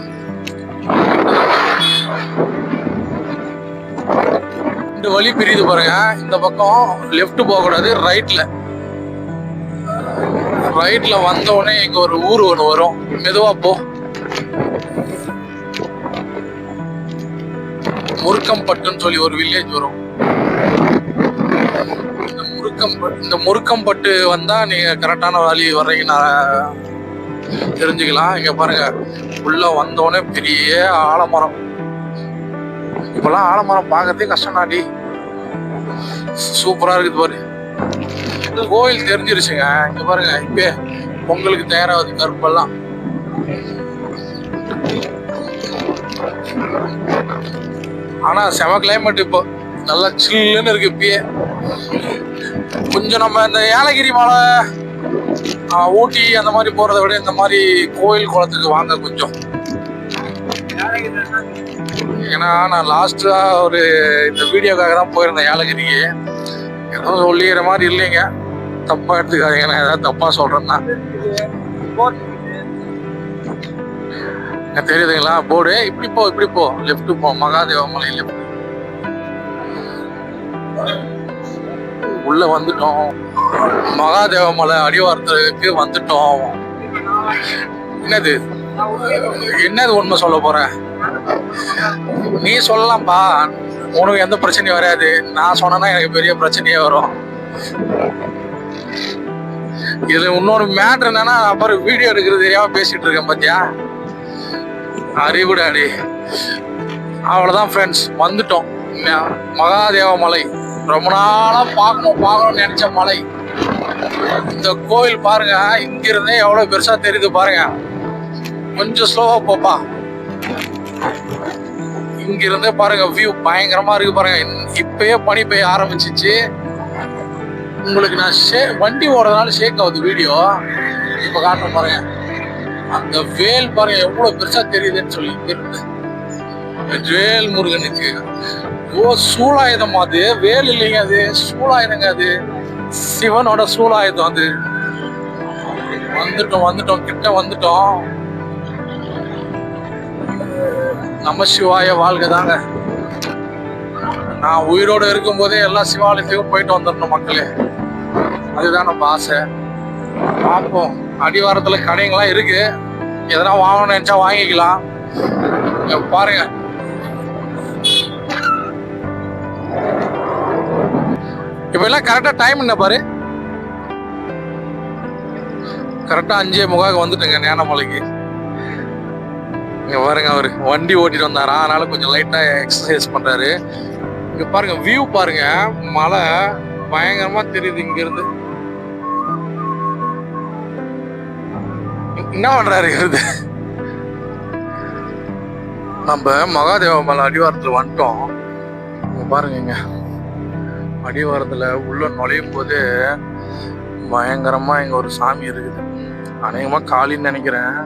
இந்த வழி பிரியுது பாருங்க. இந்த பக்கம் லெஃப்ட் போக கூடாது, ரைட்ல வந்த உடனே இங்க ஒரு ஊர் ஒன்று வரும். மெதுவா போ. முருக்கம்பட்டுன்னு சொல்லி ஒரு வில்லேஜ் வரும். இந்த முருக்கம்பட்டு வந்தா நீங்க கரெக்டான வழி வர்றீங்கன்னா தெரிஞ்சுக்கலாம். இங்க பாருங்க, உள்ள வந்தோடனே பெரிய ஆலமரம். இப்பெல்லாம் ஆலமரம் பார்க்கறதே கஷ்டம்னாடி. சூப்பரா இருக்குது பாரு. கோயில் தெரிஞ்சிருச்சுங்க. இங்க பாருங்க, இப்ப பொங்கலுக்கு தயாராகுது கருப்பெல்லாம். ஆனா செம கிளைமேட் இப்போ, நல்லா சில்லுன்னு இருக்கு. இப்பயே கொஞ்சம் நம்ம இந்த ஏலகிரி மலை, ஊட்டி அந்த மாதிரி போறதை விட இந்த மாதிரி கோயில் குளத்துக்கு வாங்க கொஞ்சம். ஏன்னா நான் லாஸ்டா ஒரு இந்த வீடியோக்காக தான் போயிருந்தேன் ஏலகிரிக்கு. எதுவும் சொல்லிக்கிற மாதிரி இல்லைங்க, தப்பா எடுத்துக்காதீங்க. நான் ஏதாவது தப்பா சொல்றேன்னா. தெரியுதுங்களா போர்டு? இப்படி போ லெஃப்ட் போ. மகாதேவ மலை லெஃப்ட். உள்ள வந்துட்டோம். மகாதேவ மலை அடிவாரத்துக்கு வந்துட்டோம். என்னது உண்மை சொல்ல போற? நீ சொல்லலாம்ப்பா, உனக்கு எந்த பிரச்சனையும் வராது. நான் சொன்னா எனக்கு பெரிய பிரச்சனையே வரும். இதுல இன்னொரு மேட்ரு என்னன்னா, அப்புறம் வீடியோ எடுக்கிறது தெரியாம பேசிட்டு இருக்கேன் பாத்தியா, அறிவுடாடி. அவ்வளவுதான் ஃப்ரெண்ட்ஸ், வந்துட்டோம். மகாதேவ மலை ரொம்ப நாளா பார்க்கணும்னு நினைச்ச மலை. இந்த கோயில் பாருங்க, இங்க இருந்தே எவ்வளவு பெருசா தெரியுது பாருங்க. கொஞ்சம் ஸ்லோவா போப்பா. இங்க இருந்தே பாருங்க, வியூ பயங்கரமா இருக்கு பாருங்க. இப்பயே பனி பெய்ய ஆரம்பிச்சிச்சு. உங்களுக்கு நான் வண்டி ஓடுறதுனால ஷேக் ஆகுது வீடியோ. இப்ப காட்டுற பாருங்க, அந்த வேல் பாருங்க எவ்வளவு பெருசா தெரியுதுன்னு சொல்லி தெரியுது. வேல் முருகனுக்கு சூலாயுதம். அது வேல் இல்லைங்க, அது சூலாயுதங்க. அது சிவனோட சூலாயுதம். அது வந்துட்டோம் கிட்ட வந்துட்டோம். நம்ம சிவாய வாழ்க தாங்க. நான் உயிரோடு இருக்கும் போதே எல்லா சிவாலயத்துக்கும் போயிட்டு வந்துடணும் மக்களே. அதுதான் நம்ம ஆசை. பார்ப்போம். அடிவாரத்துல கடைங்கெல்லாம் இருக்கு, எதனா வாங்கணும்னு நினைச்சா வாங்கிக்கலாம். பாருங்க, இப்ப எல்லாம் கரெக்டா டைம் என்ன பாரு. கரெக்டா 5:45 வந்துட்டுங்க ஞானமலைக்கு. இங்க பாருங்க, அவரு வண்டி ஓட்டிட்டு வந்தாரா, அதனால கொஞ்சம் லைட்டா எக்ஸசைஸ் பண்றாரு. இங்க பாருங்க, வியூ பாருங்க, மலை பயங்கரமா தெரியுது இங்க இருந்து. என்ன பண்றாரு இருந்து? நம்ம மகாதேவ மலை அடிவாரத்துல வந்துட்டோம். பாருங்க, இங்க அடிவாரத்துல உள்ள நுழையும் போது பயங்கரமா இங்க ஒரு சாமி இருக்குது. அநேகமா காளின்னு நினைக்கிறேன்.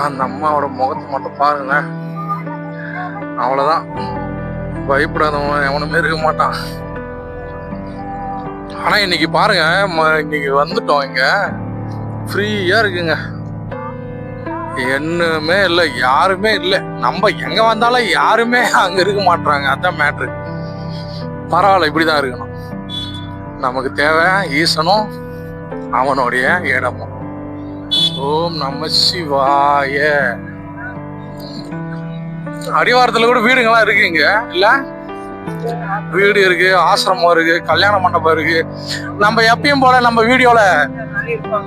அந்த அம்மாவோட முகத்தை மட்டும் பாருங்க, அவ்வளவுதான். பயப்படாதவன் எவனுமே இருக்க மாட்டான். ஆனா இன்னைக்கு பாருங்க, இன்னைக்கு வந்துட்டோம். இங்க ஃப்ரீயா இருக்குங்க, என்னமே இல்லை, யாருமே இல்லை. நம்ம எங்க வந்தாலும் யாருமே அங்க இருக்க மாட்டாங்க. அதான் மேட்ரு. பரவாயில்ல, இப்படிதான் இருக்கணும். நமக்கு தேவை ஈசனும் அவனுடைய இடமும். ஓம் நம சிவாய. அடிவாரத்துல கூட வீடுங்கெல்லாம் இருக்கு இங்க இல்ல? வீடு இருக்கு, ஆசிரமம் இருக்கு, கல்யாண மண்டபம் இருக்கு. நம்ம எப்பயும் போல நம்ம வீடியோல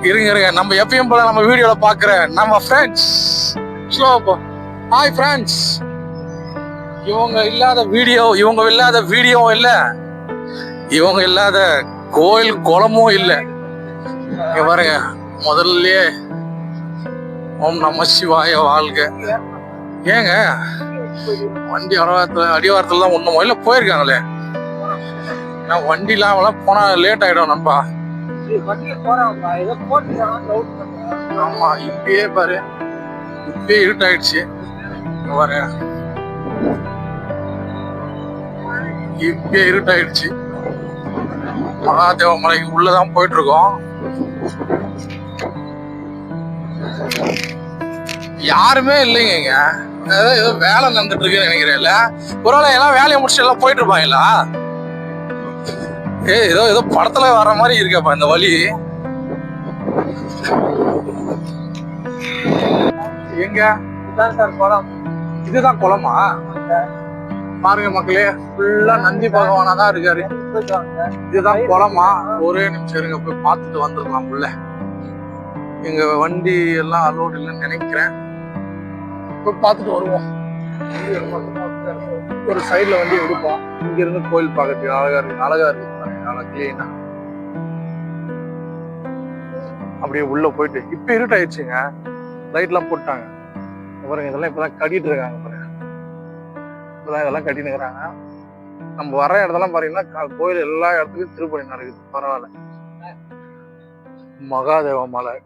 இருங்க, நம்ம எப்பயும் போல நம்ம வீடியோல பாக்குற நம்ம ஃப்ரெண்ட்ஸ். Hi friends. இவங்க இல்லாத வீடியோவும் இல்ல, இவங்க இல்லாத கோயில் குளமும் இல்ல. இங்க பாருங்க, முதல்லயே ஓம் நம சிவாய வாழ்க. ஏங்க வண்டி அடிவாரத்துல தான் ஒண்ணுமோ இல்ல போயிருக்காங்களே. வண்டிலாம் போனா லேட் ஆயிடும் நண்பா. ஆமா இப்பயே பாரு, இப்பயே இருட்டாயிடுச்சு பாரு, இப்பயே இருட்டாயிடுச்சு. மகாதேவ மலைக்கு உள்ளதான் போயிட்டு இருக்கோம். யாருமே இல்லைங்க. ஏதோ வேலை நடந்துட்டு இருக்குன்னு நினைக்கிறேன்ல. ஒருவேளை எல்லாம் வேலையை முடிச்சுட்டு எல்லாம் போயிட்டு இருப்பாங்களா? ஏதோ படத்துல வர்ற மாதிரி இருக்கப்பா இந்த வழி. எங்க குளம்? இதுதான் குளமா? பாருங்க மக்களே, ஃபுல்லா நந்தி பகவானா தான் இருக்காரு. இதுதான் குளமா? ஒரே நிமிஷம் இருங்க, போய் பார்த்துட்டு வந்துடலாம். உள்ள எங்க வண்டி எல்லாம் அலோடு இல்லைன்னு நினைக்கிறேன். போய் பார்த்துட்டு வருவோம். ஒரு சைட்ல வண்டி எடுப்போம். இங்க இருந்து கோயில் பார்க்கறதுக்கு அழகா இருக்கு. அழகா இருக்கு, நல்லா கிளீனா. அப்படியே உள்ள போயிட்டு இப்ப இருட்டாயிடுச்சுங்க. லைட் எல்லாம் போட்டாங்க பாருங்க. இதெல்லாம் இப்பதான் கட்டிட்டு இருக்காங்க பாருங்க. இப்பதான் இதெல்லாம் கட்டிட்டு இருக்கிறாங்க. நம்ம வர இடத்தெல்லாம் பாத்தீங்கன்னா கோயில் எல்லா இடத்துலயும் திருப்பணி நடக்குது. பரவாயில்ல. மகாதேவ மலை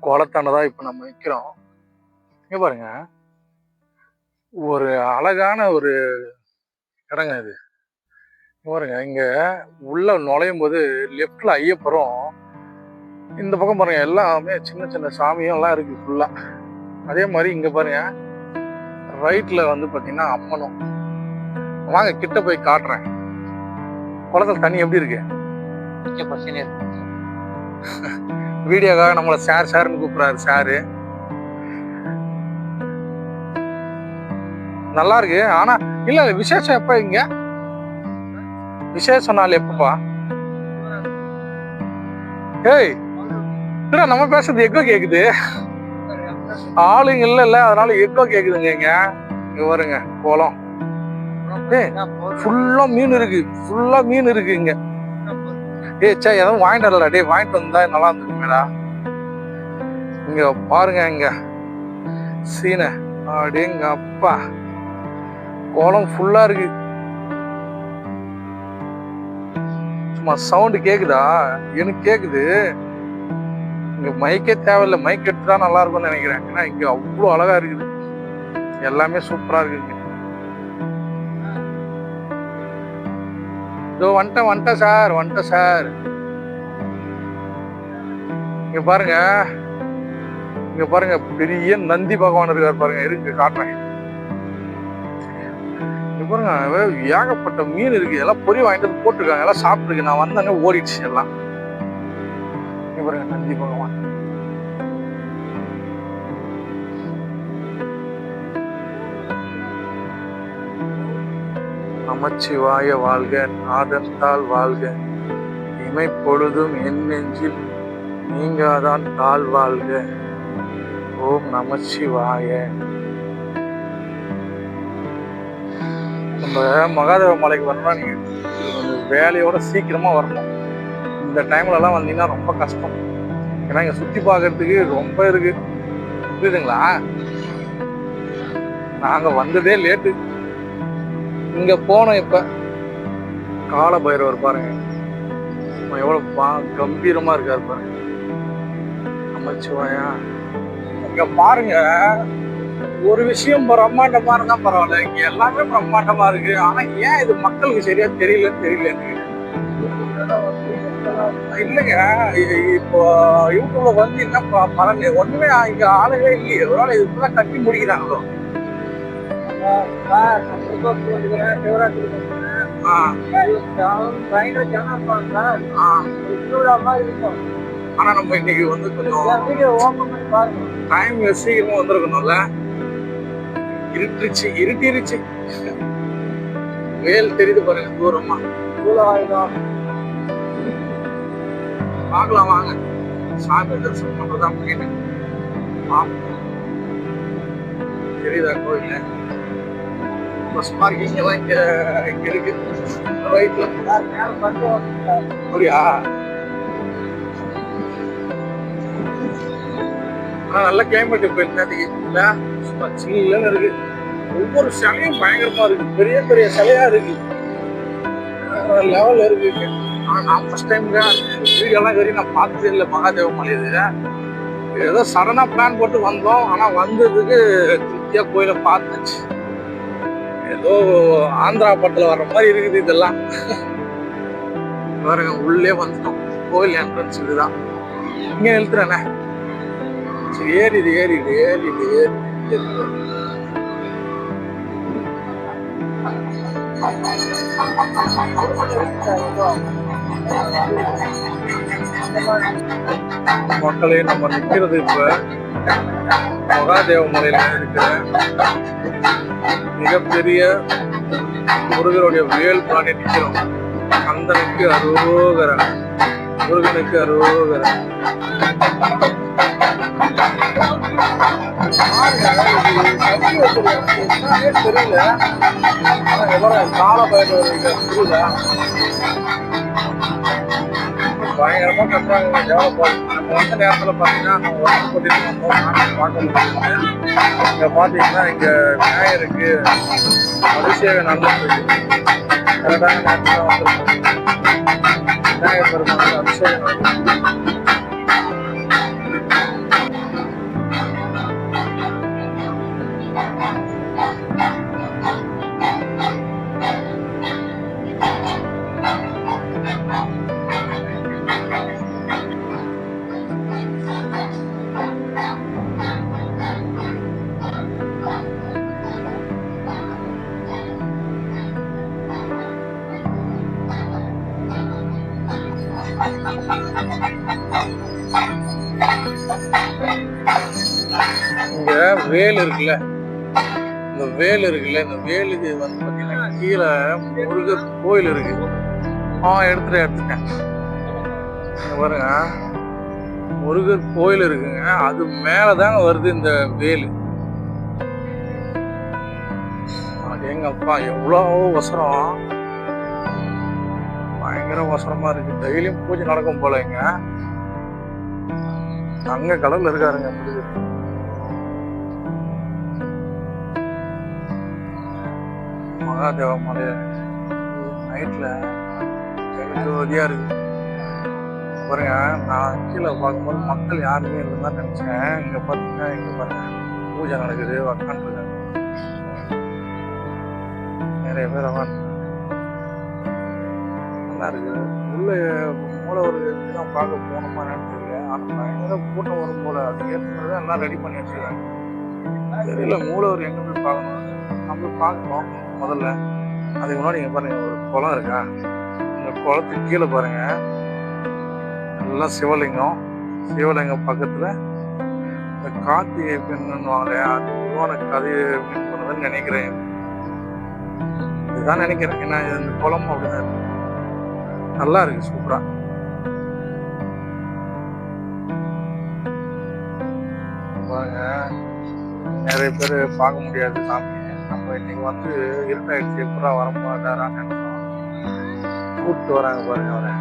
குளத்தாண்டதான் இப்ப நம்ம நிக்கிறோம். இங்க பாருங்க, ஒரு அழகான ஒரு இடங்க இது. பாருங்க, இங்க உள்ள நுழையும் போது லெப்ட்ல ஐயப்பரும், இந்த பக்கம் பாருங்க எல்லாமே சின்ன சின்ன சாமியும் எல்லாம் இருக்கு ஃபுல்லா. அதே மாதிரி இங்க பாருங்க ரைட்ல வந்து பாத்தீங்கன்னா அம்மனும். வாங்க கிட்ட போய் காட்டுறேன். குளத்துல தண்ணி எப்படி இருக்கு? வீடியோக்காக நம்மள சார்னு கூப்பிடுறாரு சாரு. நல்லா இருக்கு. ஆனா இல்ல விசேஷம் எப்ப? இங்க விசேஷம் நாள் எப்பப்பா? ஏய், நம்ம பேசுறது எக்கோ கேக்குது. ஆளுங்க இல்ல, அதனால எக்கோ கேக்குதுங்க. இங்க வருங்க குளம். ஃபுல்லா மீன் இருக்கு, ஃபுல்லா மீன் இருக்கு இங்க. சே எதுவும் வாங்கிட்டு வரல. டே வாங்கிட்டு வந்தா நல்லா இருந்துருக்குமேடா. இங்க பாருங்க, இங்க சீன அப்படிங்க அப்பா, குளம் ஃபுல்லா இருக்கு. சும்மா சவுண்ட் கேக்குதா? எனக்கு கேக்குது. இங்க மைக்கே தேவையில்லை. மைக் எடுத்துதான் நல்லா இருக்கும்னு நினைக்கிறேன். ஏன்னா இங்க அவ்வளவு அழகா இருக்குது. எல்லாமே சூப்பரா இருக்குங்க. இதோ வந்துட்டேன் சார். இங்க பாருங்க பெரிய நந்தி பகவான் இருக்காரு பாருங்க. இருக்கு காட்டுறேன். இங்க பாருங்க ஏகப்பட்ட மீன் இருக்கு. எல்லாம் பொறி வாங்கிட்டு வந்து போட்டுருக்காங்க. எல்லாம் சாப்பிட்டுருக்கு. நான் வந்தானே ஓடிடுச்சு எல்லாம். இங்க பாருங்க நந்தி பகவான். நமச்சிவாய வாழ்க, நாதன்தாள் வாழ்க, இமை பொழுதும் என் நெஞ்சில் நீங்காதான் தாழ் வாழ்க. ஓம் நமச்சிவாய. நம்ம மகாதேவ மலைக்கு வரணும்னா நீங்க வேலையோட சீக்கிரமா வரணும். இந்த டைம்ல எல்லாம் வந்தீங்கன்னா ரொம்ப கஷ்டம். ஏன்னா இங்க சுத்தி பார்க்கறதுக்கு ரொம்ப இருக்கு. புரியுதுங்களா? நாங்க வந்ததே லேட்டு. இங்க போனோம். இப்ப கால பைரவர் பாருங்க, எவ்வளவு கம்பீரமா இருக்காரு பாருங்க. நமச்சிவாயா. இங்க பாருங்க, ஒரு விஷயம் பிரம்மாண்டமா இருந்தா பரவாயில்ல, இங்க எல்லாமே பிரம்மாண்டமா இருக்கு. ஆனா ஏன் இது மக்களுக்கு சரியா தெரியல எனக்கு. இல்லைங்க, இப்போ யூடியூப்ல வந்து என்ன பலன்? ஒண்ணுமே இங்க ஆளுகளே இல்லையே. ஒருவேளை இதுதான் கட்டி முடிக்கிறாங்களோ. ஆனா நம்ம இன்னைக்கு வந்து கொஞ்சம் டைம் சீக்கிரமா வந்திருக்கணும்ல. இருட்டிருச்சு. வேல் தெரியுது பாருங்க தூரமா. பார்க்கலாம் வாங்க. சாமி தரிசனம் பண்றதான் போயிட்டு தெரியுதா கோயில்? பஸ் பார்க்கிங் எல்லாம் இங்க இருக்கு ரைட்ல. அப்படியா? நல்ல கிளைமேட் இப்ப இல்ல, சில்லுன்னு இருக்கு. ஒவ்வொரு சிலையும் பயங்கரமா இருக்கு. பெரிய பெரிய சிலையா இருக்கு. லெவல் இருக்கு. நான் ஃபர்ஸ்ட் டைம்ங்க வீடியோலாம் வரையும் நான் பார்த்ததே இல்லை மகாதேவ மலை. இது ஏதோ சடனாக பிளான் போட்டு வந்தோம். ஆனால் வந்ததுக்கு திருப்தியாக கோயிலை பார்த்தாச்சு. ஏதோ ஆந்திரா படத்தில் வர்ற மாதிரி இருக்குது இதெல்லாம். பாருங்க உள்ளே வந்துட்டோம். கோயில் என்ட்ரன்ஸ் இதுதான். இங்கே நிறுத்துறேண்ணே. சரி ஏறிது ஏறிது ஏறிது ஏறிது. மக்களே நம்ம நிற்கிறது இப்ப மகாதேவ மலையில இருக்கிற மிகப்பெரிய முருகனுடைய வேல் பிராணி நிற்கிறோம். கந்தனுக்கு அரோகரா, முருகனுக்கு அரோகரா. தெரியல கால பயணம் பயங்கரமா கட்டுறாங்க. நம்ம வந்த நேரத்துல பாத்தீங்கன்னா நம்ம ஒர்க் போட்டுட்டு வந்தோம். பார்க்க முடியாது. இங்க பாத்தீங்கன்னா இங்க விநாயகருக்கு அபிஷேகம் நடந்துட்டு கரெக்டான நேரத்துல வந்துருக்கோம். விநாயகர் பெருமாள் அபிஷேகம் நடந்துருக்கு. இங்க வேல் இருக்குல்ல, இந்த வேல் இருக்குல்ல, இந்த வேலுக்கு வந்து பாத்தீங்கன்னா கீழே முருகர் கோயில் இருக்கு. எடுத்துட்டேன் பாருங்க. முருகர் கோயில் இருக்குங்க. அது மேலதாங்க வருது இந்த வேலு. எங்க அப்பா எவ்வளவு வசரம், பயங்கர வசரமா இருக்கு. டெய்லியும் பூஜை நடக்கும் போல. இங்க தங்க கடல்ல இருக்காருங்க முருகர். மகாதேவ மலை நைட்ல ஜோதியா இருக்கு பாருங்க. நான் கீழே பார்க்கும்போது மக்கள் யாருமே இல்லைன்னு நினைச்சேன். இங்க பாத்தீங்கன்னா இங்க பாருங்க பூஜை நடக்குது. உக்காந்துருக்காங்க நிறைய பேர். நல்லா இருக்கு. உள்ள மூல ஒரு தான் பார்க்க போனோமா தெரியல. ஆனா பயங்கர கூட்டம் வரும் போல. அது ஏற்கனவே எல்லாம் ரெடி பண்ணி வச்சிருக்காங்க. தெரியல மூலவர் எங்க போய் பார்க்கணும். நம்ம பார்க்கணும் முதல்ல. அதுக்கு முன்னாடி இங்க பாருங்க ஒரு குளம் இருக்கா. இந்த குளத்துக்கு கீழே பாருங்க எல்லாம் சிவலிங்கம். சிவலிங்கம் பக்கத்துல இந்த கார்த்திகை பெண்ணுவாங்களே, அது உருவான கதையை மீன் பண்ணதுன்னு நினைக்கிறேன். இதுதான் நினைக்கிறேன். ஏன்னா இந்த குளம் அப்படிதான் இருக்கு. நல்லா இருக்கு, சூப்பரா. பாருங்க நிறைய பேர் பார்க்க முடியாது சாமி. நம்ம இன்னைக்கு வந்து இருட்டாயிடுச்சு, எப்படா வர மாட்டாரான்னு நினைச்சோம். கூப்பிட்டு வராங்க பாருங்க அவரை.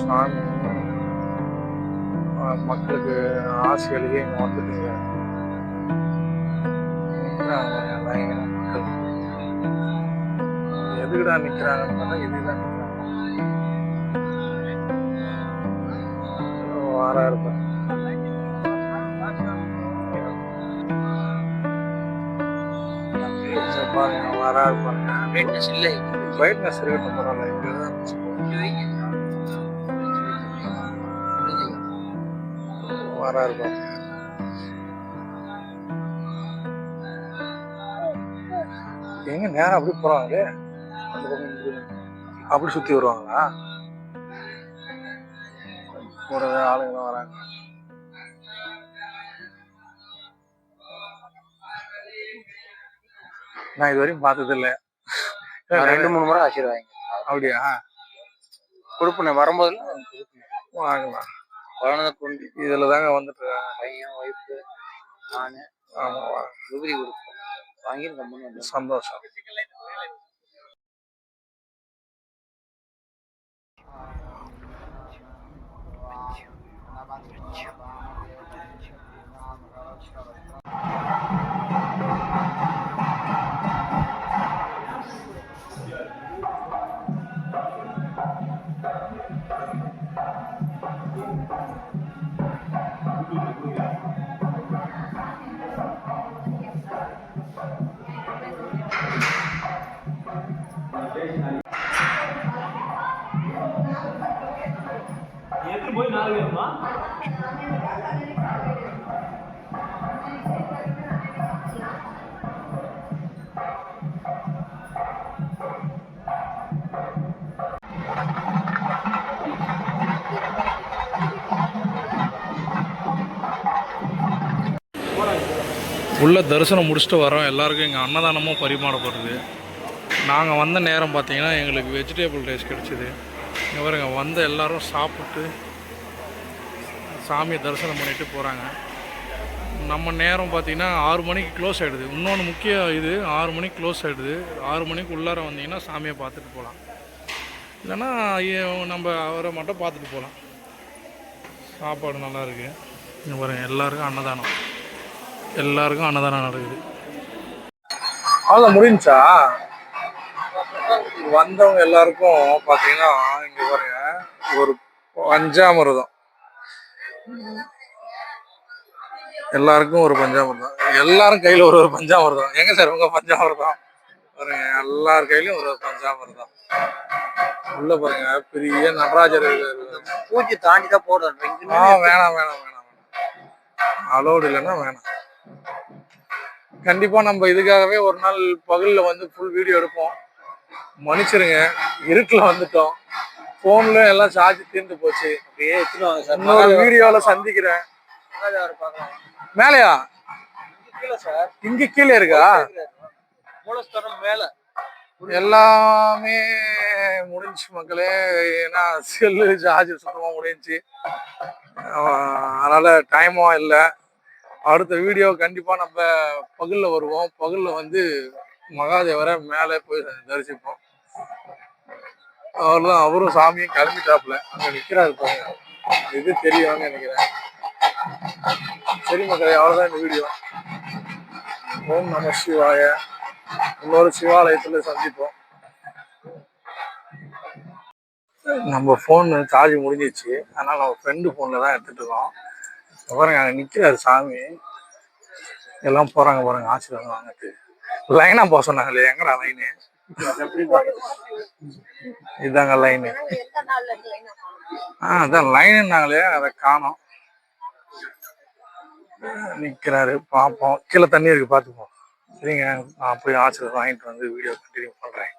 சாமி மக்களுக்கு ஆசை அழுகி இங்க வந்துட்டுங்க. மக்கள் எதுக்குடா நிக்கிறாங்கன்னு பார்த்தா இதுதான் நிக்கிறாங்க. வாரா இருப்பேன். பாருங்க வாரா இருப்பாங்க. பிரைட்னஸ் இல்லை, பிரைட்னஸ் இருக்கட்டும் பரவாயில்ல. வாரா இருப்பாங்க. எங்க நேரம் அப்படி போறாங்களே, அப்படி சுத்தி வருவாங்களா? கூடவே ஆளுங்களாம் வராங்க. நான் இது வரையும் பார்த்தது இல்லை. 2-3 முறை ஆசீர்வாங்க. அப்படியா? கொடுப்பேன் வரும்போதெல்லாம் வாங்கலாம். குழந்தை கொண்டு இதுல தாங்க வந்துட்டு பையன் ஒய்ஃபு நானு விபதி கொடுப்போம். வாங்கி ரொம்ப சந்தோஷம். உள்ள தரிசனம் முடிச்சுட்டு வரோம். எல்லாருக்கும் எங்கள் அன்னதானமும் பரிமாறப்படுது. நாங்கள் வந்த நேரம் பார்த்தீங்கன்னா எங்களுக்கு வெஜிடேபிள் ரைஸ் கிடச்சிது. இங்கே பாருங்க, வந்த எல்லோரும் சாப்பிட்டு சாமியை தரிசனம் பண்ணிட்டு போகிறாங்க. நம்ம நேரம் பார்த்திங்கன்னா 6 மணிக்கு க்ளோஸ் ஆகிடுது. இன்னொன்று முக்கிய இது, 6 மணிக்கு க்ளோஸ் ஆகிடுது. 6 மணிக்கு உள்ளார வந்தீங்கன்னா சாமியை பார்த்துட்டு போகலாம். இல்லைன்னா நம்ம அவரை மட்டும் பார்த்துட்டு போகலாம். சாப்பாடு நல்லாயிருக்கு. இங்கே பாருங்கள், எல்லாருக்கும் அன்னதானம் நடக்குது. அவ்வளோ முடிஞ்சா வந்தவங்க எல்லாருக்கும் பார்த்தீங்கன்னா இங்கே பாருங்க, ஒரு பஞ்சாமிர்தம், எல்லாருக்கும் ஒரு பஞ்சாமிர்தம், எல்லாரும் கையில் ஒரு பஞ்சாமிர்தம். எங்க சார் உங்க பஞ்சாமிர்தம் பாருங்க, எல்லார் கையிலும் ஒரு பஞ்சாமிர்தம். உள்ள பாருங்க, பெரிய நடராஜர் பூஜை தாண்டி தான் போடுறோம். வேணாம், அலோடு இல்லைன்னா வேணாம். கண்டிப்பா நம்ம இதுக்காகவே ஒரு நாள் பகல்ல வந்து ஃபுல் வீடியோ எடுப்போம். மன்னிச்சிருங்க, இருட்டில் வந்துட்டோம். போன்ல எல்லாம் சார்ஜ் தீர்ந்து போச்சு. இன்னொரு வீடியோல சந்திக்கிறேன். மேலையா? இங்க கீழே இருக்கா? மேல எல்லாமே முடிஞ்சு மக்களே. ஏன்னா செல்லு சார்ஜ் சுத்தமா முடிஞ்சு, அதனால டைமும் இல்லை. அடுத்த வீடியோ கண்டிப்பா நம்ம பகல்ல வருவோம். பகல்ல வந்து மகாதேவரை மேலே போய் தரிசிப்போம். அவர்தான், அவரும் சாமியும் கிளம்பிட்டாப்புல, அங்க நிக்கிறாரு பாருங்க. இது தெரியும்னு நினைக்கிறேன். சரி மக்களே, அவ்வளவுதான் இந்த வீடியோ. ஓம் நம சிவாய. இன்னொரு சிவாலயத்துல சந்திப்போம். நம்ம போன் சார்ஜ் முடிஞ்சிச்சு, அதனால நம்ம ஃப்ரெண்டு போன்ல தான் எடுத்துட்டு இருக்கோம். பாருங்க, அங்க நிக்கிறாரு சாமி. எல்லாம் போறாங்க பாருங்க, ஆசீர்வாதம் வாங்கிட்டு. லைனா போக சொன்னாங்களே, எங்கடா லைனு? இதாங்க லைனு. அதான் லைனுன்னாங்களே, அதை காணோம். நிக்கிறாரு, பார்ப்போம். கீழே தண்ணி இருக்கு, பார்த்துப்போம். சரிங்க, நான் போய் ஆசீர்வாதம் வாங்கிட்டு வந்து வீடியோ கண்டினியூ பண்றேன்.